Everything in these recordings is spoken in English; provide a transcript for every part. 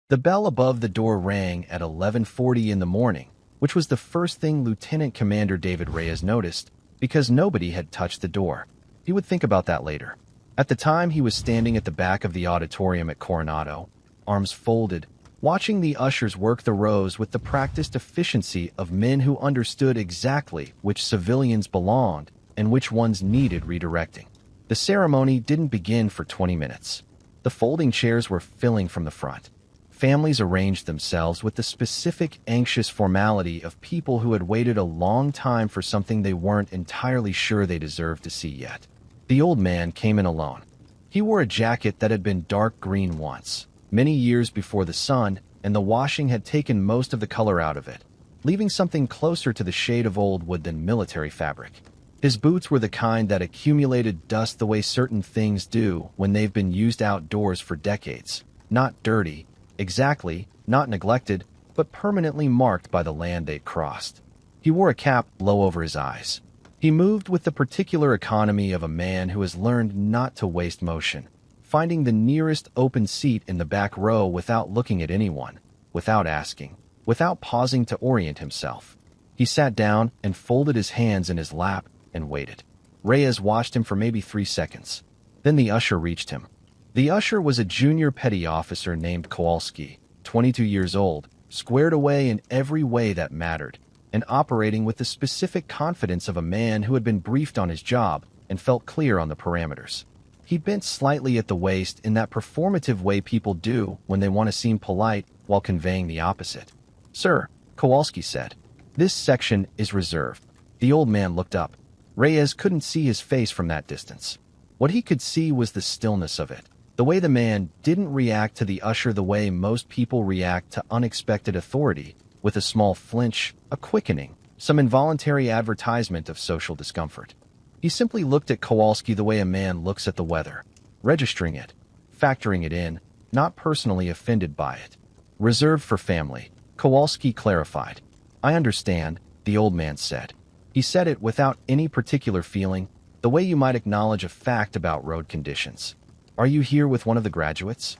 The bell above the door rang at 11:40 in the morning, which was the first thing Lieutenant Commander David Reyes noticed, because nobody had touched the door. He would think about that later. At the time, he was standing at the back of the auditorium at Coronado, arms folded, watching the ushers work the rows with the practiced efficiency of men who understood exactly which civilians belonged and which ones needed redirecting. The ceremony didn't begin for 20 minutes. The folding chairs were filling from the front. Families arranged themselves with the specific anxious formality of people who had waited a long time for something they weren't entirely sure they deserved to see yet. The old man came in alone. He wore a jacket that had been dark green once, many years before the sun, and the washing had taken most of the color out of it, leaving something closer to the shade of old wood than military fabric. His boots were the kind that accumulated dust the way certain things do when they've been used outdoors for decades. Not dirty, exactly, not neglected, but permanently marked by the land they'd crossed. He wore a cap low over his eyes. He moved with the particular economy of a man who has learned not to waste motion, finding the nearest open seat in the back row without looking at anyone, without asking, without pausing to orient himself. He sat down and folded his hands in his lap and waited. Reyes watched him for maybe 3 seconds. Then the usher reached him. The usher was a junior petty officer named Kowalski, 22 years old, squared away in every way that mattered, and operating with the specific confidence of a man who had been briefed on his job and felt clear on the parameters. He bent slightly at the waist in that performative way people do when they want to seem polite while conveying the opposite. "Sir," Kowalski said, "this section is reserved." The old man looked up. Reyes couldn't see his face from that distance. What he could see was the stillness of it. The way the man didn't react to the usher the way most people react to unexpected authority, with a small flinch, a quickening, some involuntary advertisement of social discomfort. He simply looked at Kowalski the way a man looks at the weather, registering it, factoring it in, not personally offended by it. "Reserved for family," Kowalski clarified. "I understand," the old man said. He said it without any particular feeling, the way you might acknowledge a fact about road conditions. "Are you here with one of the graduates?"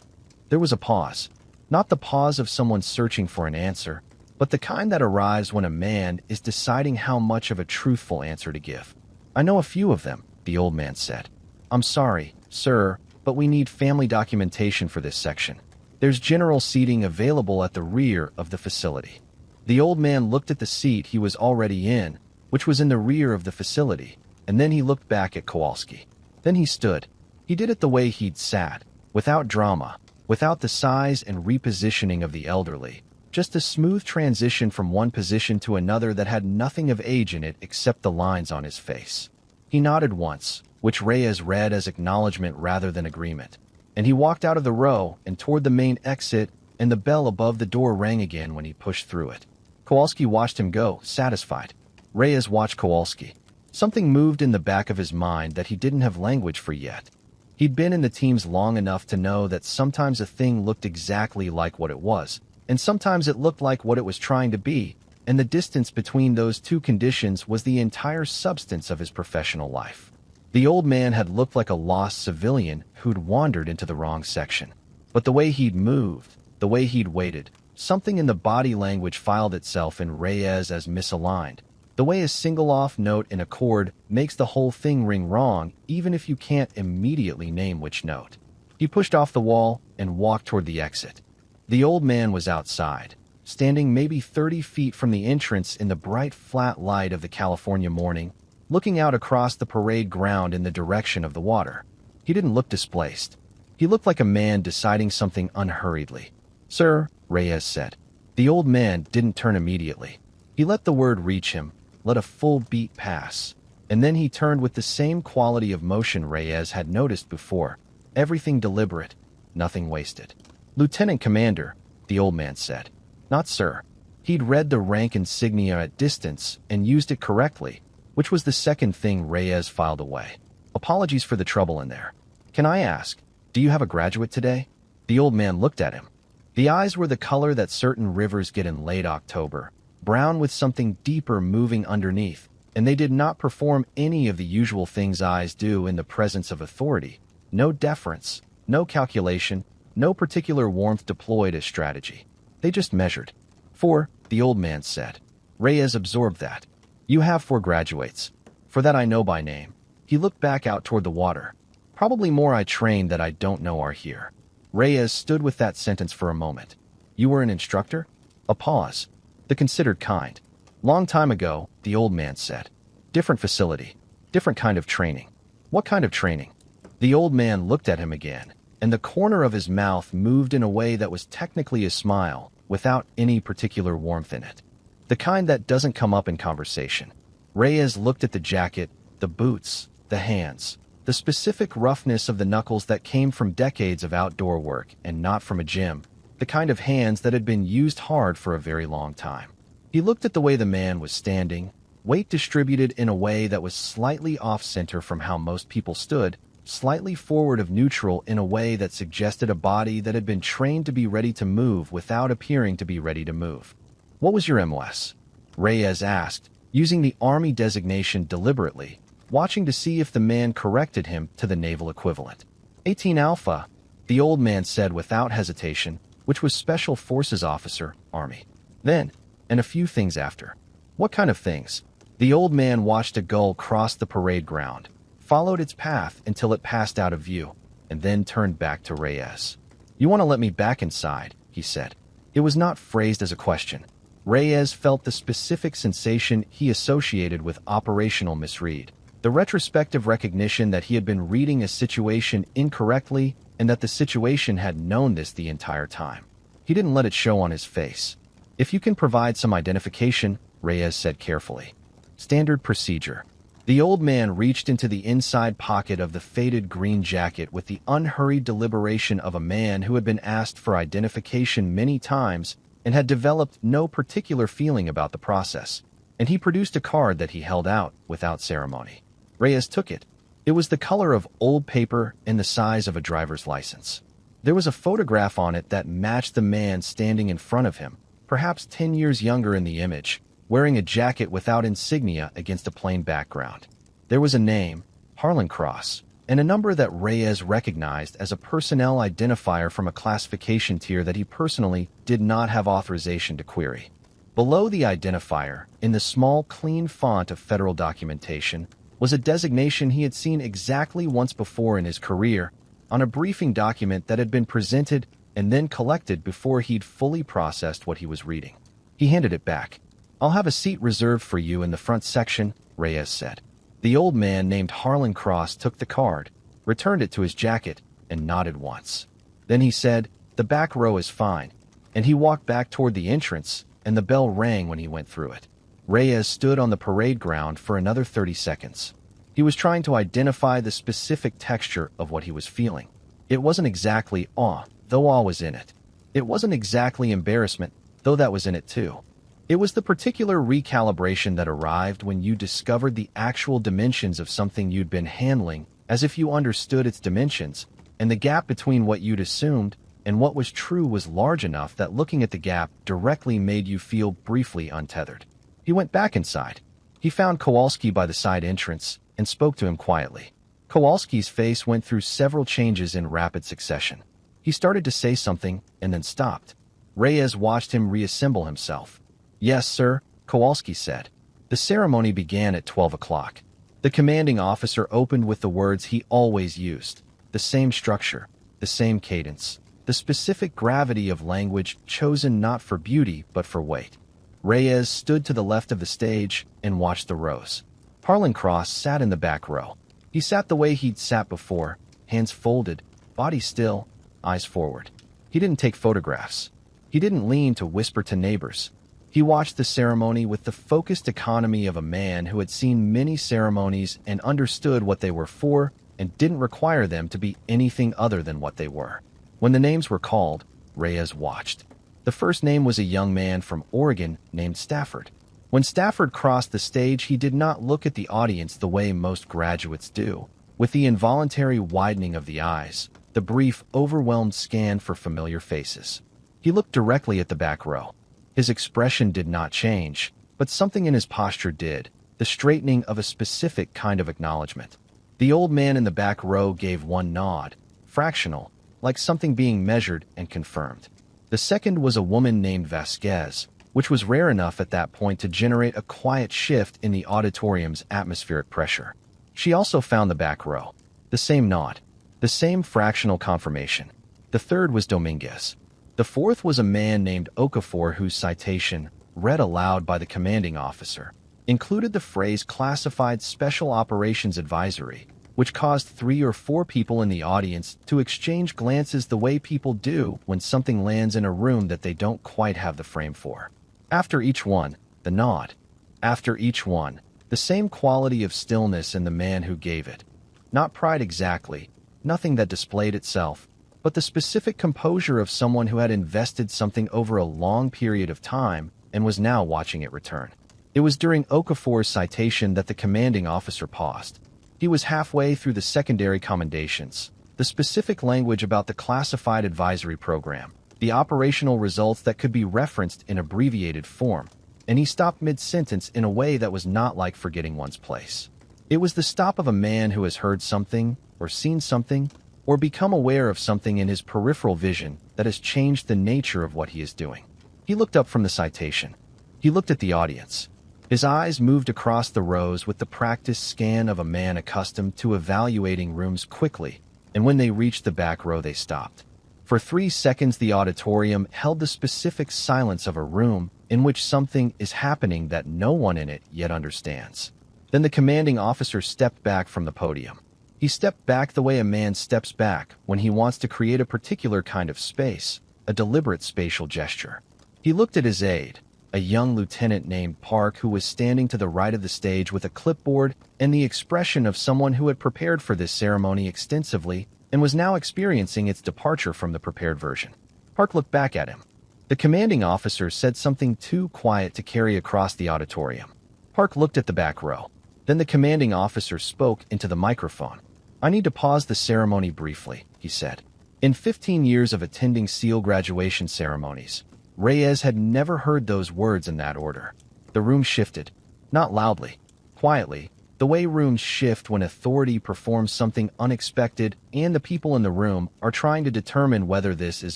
There was a pause. Not the pause of someone searching for an answer, but the kind that arrives when a man is deciding how much of a truthful answer to give. "I know a few of them," the old man said. "I'm sorry, sir, but we need family documentation for this section. There's general seating available at the rear of the facility." The old man looked at the seat he was already in, which was in the rear of the facility, and then he looked back at Kowalski. Then he stood. He did it the way he'd sat, without drama, without the size and repositioning of the elderly, just a smooth transition from one position to another that had nothing of age in it except the lines on his face. He nodded once, which Reyes read as acknowledgement rather than agreement, and he walked out of the row and toward the main exit, and the bell above the door rang again when he pushed through it. Kowalski watched him go, satisfied. Reyes watched Kowalski. Something moved in the back of his mind that he didn't have language for yet. He'd been in the teams long enough to know that sometimes a thing looked exactly like what it was, and sometimes it looked like what it was trying to be, and the distance between those two conditions was the entire substance of his professional life. The old man had looked like a lost civilian who'd wandered into the wrong section. But the way he'd moved, the way he'd waited, something in the body language filed itself in Reyes as misaligned. The way a single-off note in a chord makes the whole thing ring wrong, even if you can't immediately name which note. He pushed off the wall and walked toward the exit. The old man was outside, standing maybe 30 feet from the entrance in the bright flat light of the California morning, looking out across the parade ground in the direction of the water. He didn't look displaced. He looked like a man deciding something unhurriedly. "Sir," Reyes said. The old man didn't turn immediately. He let the word reach him, let a full beat pass, and then he turned with the same quality of motion Reyes had noticed before, everything deliberate, nothing wasted. "Lieutenant Commander," the old man said. "Not sir." He'd read the rank insignia at distance and used it correctly, which was the second thing Reyes filed away. "Apologies for the trouble in there. Can I ask, do you have a graduate today?" The old man looked at him. The eyes were the color that certain rivers get in late October, brown with something deeper moving underneath, and they did not perform any of the usual things eyes do in the presence of authority. No deference, no calculation, No particular warmth deployed as strategy. They just measured. 4, the old man said. Reyes absorbed that. You have 4 graduates. For that I know by name. He looked back out toward the water. Probably more I trained that I don't know are here. Reyes stood with that sentence for a moment. You were an instructor? A pause. The considered kind. Long time ago, the old man said. Different facility. Different kind of training. What kind of training? The old man looked at him again, and the corner of his mouth moved in a way that was technically a smile, without any particular warmth in it. The kind that doesn't come up in conversation. Reyes looked at the jacket, the boots, the hands, the specific roughness of the knuckles that came from decades of outdoor work and not from a gym, the kind of hands that had been used hard for a very long time. He looked at the way the man was standing, weight distributed in a way that was slightly off-center from how most people stood, slightly forward of neutral in a way that suggested a body that had been trained to be ready to move without appearing to be ready to move. What was your MOS? Reyes asked, using the Army designation deliberately, watching to see if the man corrected him to the naval equivalent. 18 Alpha, the old man said without hesitation, which was Special Forces Officer, Army. Then, and a few things after. What kind of things? The old man watched a gull cross the parade ground, followed its path until it passed out of view, and then turned back to Reyes. You want to let me back inside, he said. It was not phrased as a question. Reyes felt the specific sensation he associated with operational misread, the retrospective recognition that he had been reading a situation incorrectly and that the situation had known this the entire time. He didn't let it show on his face. If you can provide some identification, Reyes said carefully. Standard procedure. The old man reached into the inside pocket of the faded green jacket with the unhurried deliberation of a man who had been asked for identification many times and had developed no particular feeling about the process, and he produced a card that he held out without ceremony. Reyes took it. It was the color of old paper and the size of a driver's license. There was a photograph on it that matched the man standing in front of him, perhaps 10 years younger in the image, wearing a jacket without insignia against a plain background. There was a name, Harlan Cross, and a number that Reyes recognized as a personnel identifier from a classification tier that he personally did not have authorization to query. Below the identifier, in the small, clean font of federal documentation, was a designation he had seen exactly once before in his career, on a briefing document that had been presented and then collected before he'd fully processed what he was reading. He handed it back. I'll have a seat reserved for you in the front section, Reyes said. The old man named Harlan Cross took the card, returned it to his jacket, and nodded once. Then he said, the back row is fine, and he walked back toward the entrance, and the bell rang when he went through it. Reyes stood on the parade ground for another 30 seconds. He was trying to identify the specific texture of what he was feeling. It wasn't exactly awe, though awe was in it. It wasn't exactly embarrassment, though that was in it too. It was the particular recalibration that arrived when you discovered the actual dimensions of something you'd been handling, as if you understood its dimensions, and the gap between what you'd assumed and what was true was large enough that looking at the gap directly made you feel briefly untethered. He went back inside. He found Kowalski by the side entrance and spoke to him quietly. Kowalski's face went through several changes in rapid succession. He started to say something and then stopped. Reyes watched him reassemble himself. Yes, sir, Kowalski said. The ceremony began at 12 o'clock. The commanding officer opened with the words he always used, the same structure, the same cadence, the specific gravity of language chosen not for beauty but for weight. Reyes stood to the left of the stage and watched the rows. Harlan Cross sat in the back row. He sat the way he'd sat before, hands folded, body still, eyes forward. He didn't take photographs. He didn't lean to whisper to neighbors. He watched the ceremony with the focused economy of a man who had seen many ceremonies and understood what they were for and didn't require them to be anything other than what they were. When the names were called, Reyes watched. The first name was a young man from Oregon named Stafford. When Stafford crossed the stage, he did not look at the audience the way most graduates do, with the involuntary widening of the eyes, the brief, overwhelmed scan for familiar faces. He looked directly at the back row. His expression did not change, but something in his posture did, the straightening of a specific kind of acknowledgement. The old man in the back row gave one nod, fractional, like something being measured and confirmed. The second was a woman named Vasquez, which was rare enough at that point to generate a quiet shift in the auditorium's atmospheric pressure. She also found the back row. The same nod. The same fractional confirmation. The third was Dominguez. The fourth was a man named Okafor whose citation, read aloud by the commanding officer, included the phrase classified special operations advisory, which caused 3 or 4 people in the audience to exchange glances the way people do when something lands in a room that they don't quite have the frame for. After each one, the nod. After each one, the same quality of stillness in the man who gave it. Not pride exactly, nothing that displayed itself, but the specific composure of someone who had invested something over a long period of time and was now watching it return. It was during Okafor's citation that the commanding officer paused. He was halfway through the secondary commendations, the specific language about the classified advisory program, the operational results that could be referenced in abbreviated form, and he stopped mid-sentence in a way that was not like forgetting one's place. It was the stop of a man who has heard something, or seen something, or become aware of something in his peripheral vision that has changed the nature of what he is doing. He looked up from the citation. He looked at the audience. His eyes moved across the rows with the practiced scan of a man accustomed to evaluating rooms quickly, and when they reached the back row they stopped. For 3 seconds the auditorium held the specific silence of a room in which something is happening that no one in it yet understands. Then the commanding officer stepped back from the podium. He stepped back the way a man steps back when he wants to create a particular kind of space, a deliberate spatial gesture. He looked at his aide, a young lieutenant named Park who was standing to the right of the stage with a clipboard and the expression of someone who had prepared for this ceremony extensively and was now experiencing its departure from the prepared version. Park looked back at him. The commanding officer said something too quiet to carry across the auditorium. Park looked at the back row. Then the commanding officer spoke into the microphone. "I need to pause the ceremony briefly," he said. In 15 years of attending SEAL graduation ceremonies, Reyes had never heard those words in that order. The room shifted. Not loudly, quietly, the way rooms shift when authority performs something unexpected and the people in the room are trying to determine whether this is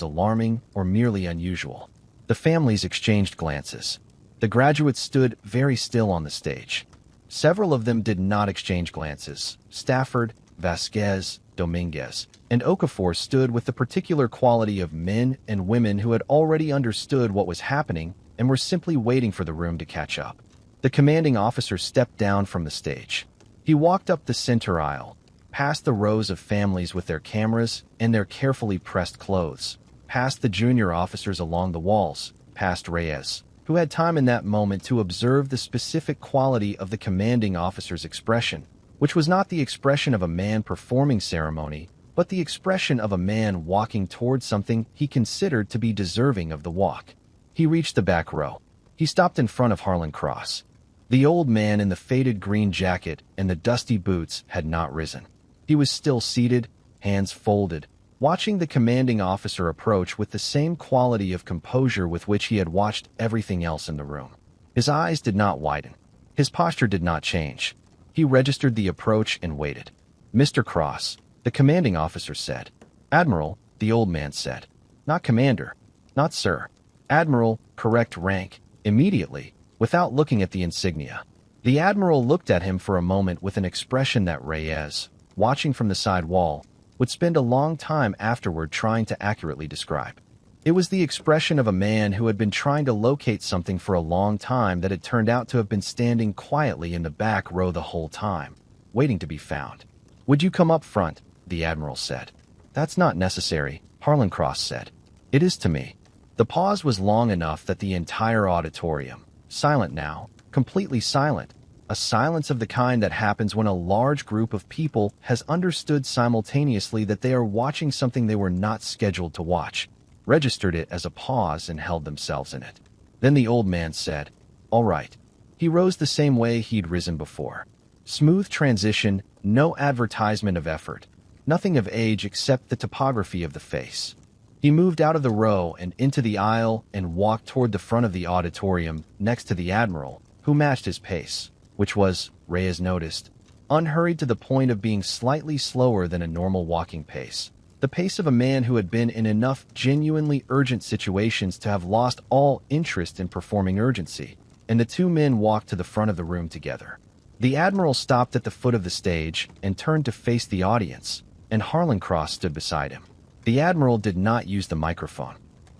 alarming or merely unusual. The families exchanged glances. The graduates stood very still on the stage. Several of them did not exchange glances. Stafford, Vasquez, Dominguez, and Okafor stood with the particular quality of men and women who had already understood what was happening and were simply waiting for the room to catch up. The commanding officer stepped down from the stage. He walked up the center aisle, past the rows of families with their cameras and their carefully pressed clothes, past the junior officers along the walls, past Reyes, who had time in that moment to observe the specific quality of the commanding officer's expression, which was not the expression of a man performing ceremony, but the expression of a man walking towards something he considered to be deserving of the walk. He reached the back row. He stopped in front of Harlan Cross. The old man in the faded green jacket and the dusty boots had not risen. He was still seated, hands folded, watching the commanding officer approach with the same quality of composure with which he had watched everything else in the room. His eyes did not widen. His posture did not change. He registered the approach and waited. "Mr. Cross," the commanding officer said. "Admiral," the old man said. "Not commander." "Not sir." "Admiral, correct rank," immediately, without looking at the insignia. The admiral looked at him for a moment with an expression that Reyes, watching from the side wall, would spend a long time afterward trying to accurately describe. It was the expression of a man who had been trying to locate something for a long time that had turned out to have been standing quietly in the back row the whole time, waiting to be found. "Would you come up front?" the admiral said. "That's not necessary," Harlan Cross said. "It is to me." The pause was long enough that the entire auditorium, silent now, completely silent, a silence of the kind that happens when a large group of people has understood simultaneously that they are watching something they were not scheduled to watch, registered it as a pause and held themselves in it. Then the old man said, "All right." He rose the same way he'd risen before. Smooth transition, no advertisement of effort, nothing of age except the topography of the face. He moved out of the row and into the aisle and walked toward the front of the auditorium next to the admiral, who matched his pace, which was, Reyes noticed, unhurried to the point of being slightly slower than a normal walking pace. The pace of a man who had been in enough genuinely urgent situations to have lost all interest in performing urgency, and the two men walked to the front of the room together. The Admiral stopped at the foot of the stage and turned to face the audience, and Harlan Cross stood beside him. The Admiral did not use the microphone.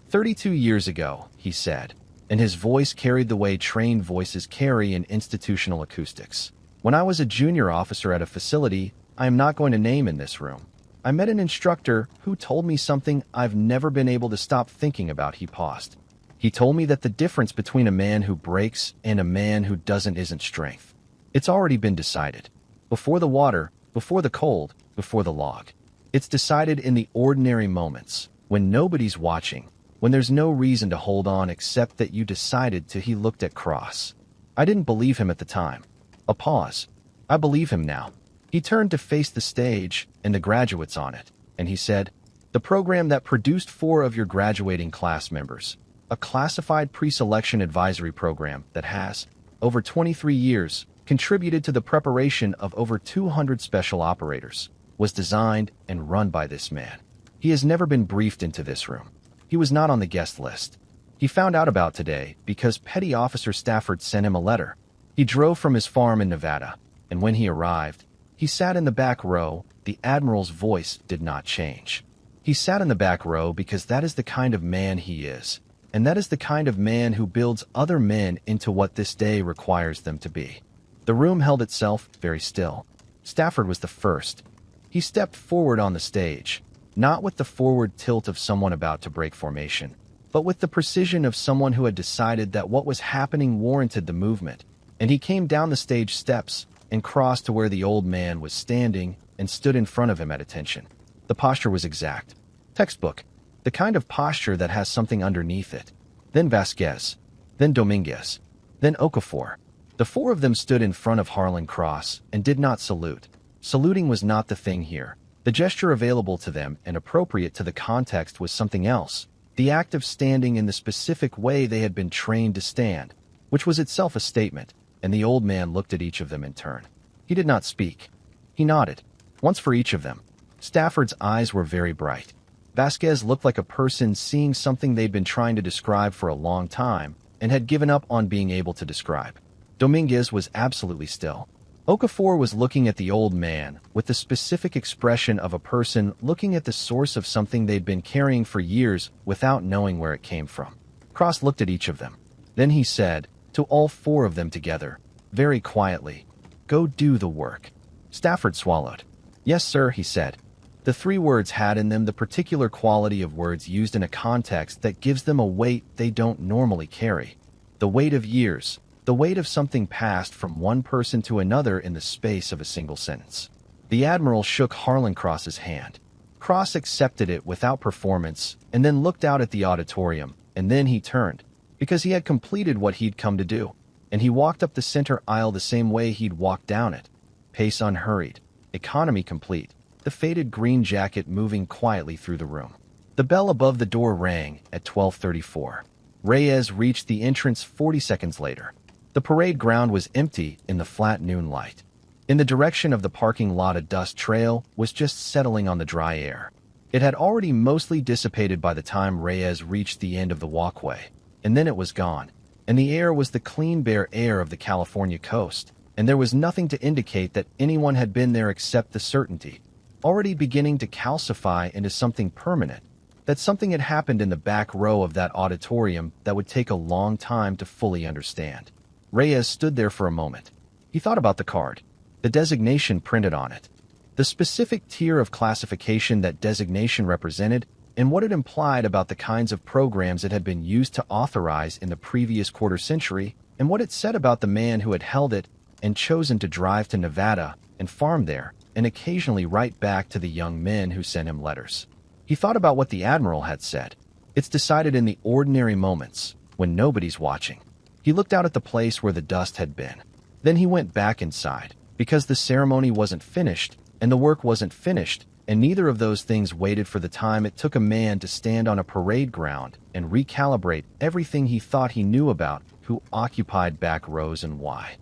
32 years ago, he said, and his voice carried the way trained voices carry in institutional acoustics. When I was a junior officer at a facility I am not going to name in this room, I met an instructor who told me something I've never been able to stop thinking about. He paused. He told me that the difference between a man who breaks and a man who doesn't isn't strength. It's already been decided. Before the water, before the cold, before the log. It's decided in the ordinary moments, when nobody's watching, when there's no reason to hold on except that you decided to. He looked at Cross. I didn't believe him at the time. A pause. I believe him now. He turned to face the stage and the graduates on it, and he said, "The program that produced 4 of your graduating class members, a classified pre-selection advisory program that has, over 23 years, contributed to the preparation of over 200 special operators, was designed and run by this man. He has never been briefed into this room. He was not on the guest list. He found out about today because Petty Officer Stafford sent him a letter. He drove from his farm in Nevada, and when he arrived, he sat in the back row." The Admiral's voice did not change. He sat in the back row because that is the kind of man he is, and that is the kind of man who builds other men into what this day requires them to be. The room held itself very still. Stafford was the first. He stepped forward on the stage, not with the forward tilt of someone about to break formation, but with the precision of someone who had decided that what was happening warranted the movement, and he came down the stage steps and crossed to where the old man was standing and stood in front of him at attention. The posture was exact. Textbook. The kind of posture that has something underneath it. Then Vasquez. Then Dominguez. Then Okafor. The 4 of them stood in front of Harlan Cross and did not salute. Saluting was not the thing here. The gesture available to them and appropriate to the context was something else. The act of standing in the specific way they had been trained to stand, which was itself a statement, and the old man looked at each of them in turn. He did not speak. He nodded, once for each of them. Stafford's eyes were very bright. Vasquez looked like a person seeing something they'd been trying to describe for a long time and had given up on being able to describe. Dominguez was absolutely still. Okafor was looking at the old man with the specific expression of a person looking at the source of something they'd been carrying for years without knowing where it came from. Cross looked at each of them. Then he said, to all 4 of them together, very quietly, "Go do the work." Stafford swallowed. "Yes, sir," he said. The 3 words had in them the particular quality of words used in a context that gives them a weight they don't normally carry. The weight of years, the weight of something passed from one person to another in the space of a single sentence. The Admiral shook Harlan Cross's hand. Cross accepted it without performance and then looked out at the auditorium, and then he turned, because he had completed what he'd come to do, and he walked up the center aisle the same way he'd walked down it. Pace unhurried, economy complete, the faded green jacket moving quietly through the room. The bell above the door rang at 12:34. Reyes reached the entrance 40 seconds later. The parade ground was empty in the flat noon light. In the direction of the parking lot, a dust trail was just settling on the dry air. It had already mostly dissipated by the time Reyes reached the end of the walkway, and then it was gone, and the air was the clean, bare air of the California coast, and there was nothing to indicate that anyone had been there except the certainty, already beginning to calcify into something permanent, that something had happened in the back row of that auditorium that would take a long time to fully understand. Reyes stood there for a moment. He thought about the card, the designation printed on it, the specific tier of classification that designation represented, and what it implied about the kinds of programs it had been used to authorize in the previous quarter century, and what it said about the man who had held it and chosen to drive to Nevada and farm there, and occasionally write back to the young men who sent him letters. He thought about what the Admiral had said. It's decided in the ordinary moments, when nobody's watching. He looked out at the place where the dust had been. Then he went back inside, because the ceremony wasn't finished, and the work wasn't finished, and neither of those things waited for the time it took a man to stand on a parade ground and recalibrate everything he thought he knew about who occupied back rows and why.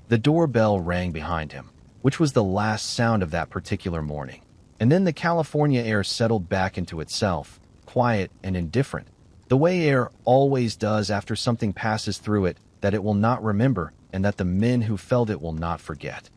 The doorbell rang behind him, which was the last sound of that particular morning. And then the California air settled back into itself, quiet and indifferent, the way air always does after something passes through it that it will not remember and that the men who felt it will not forget.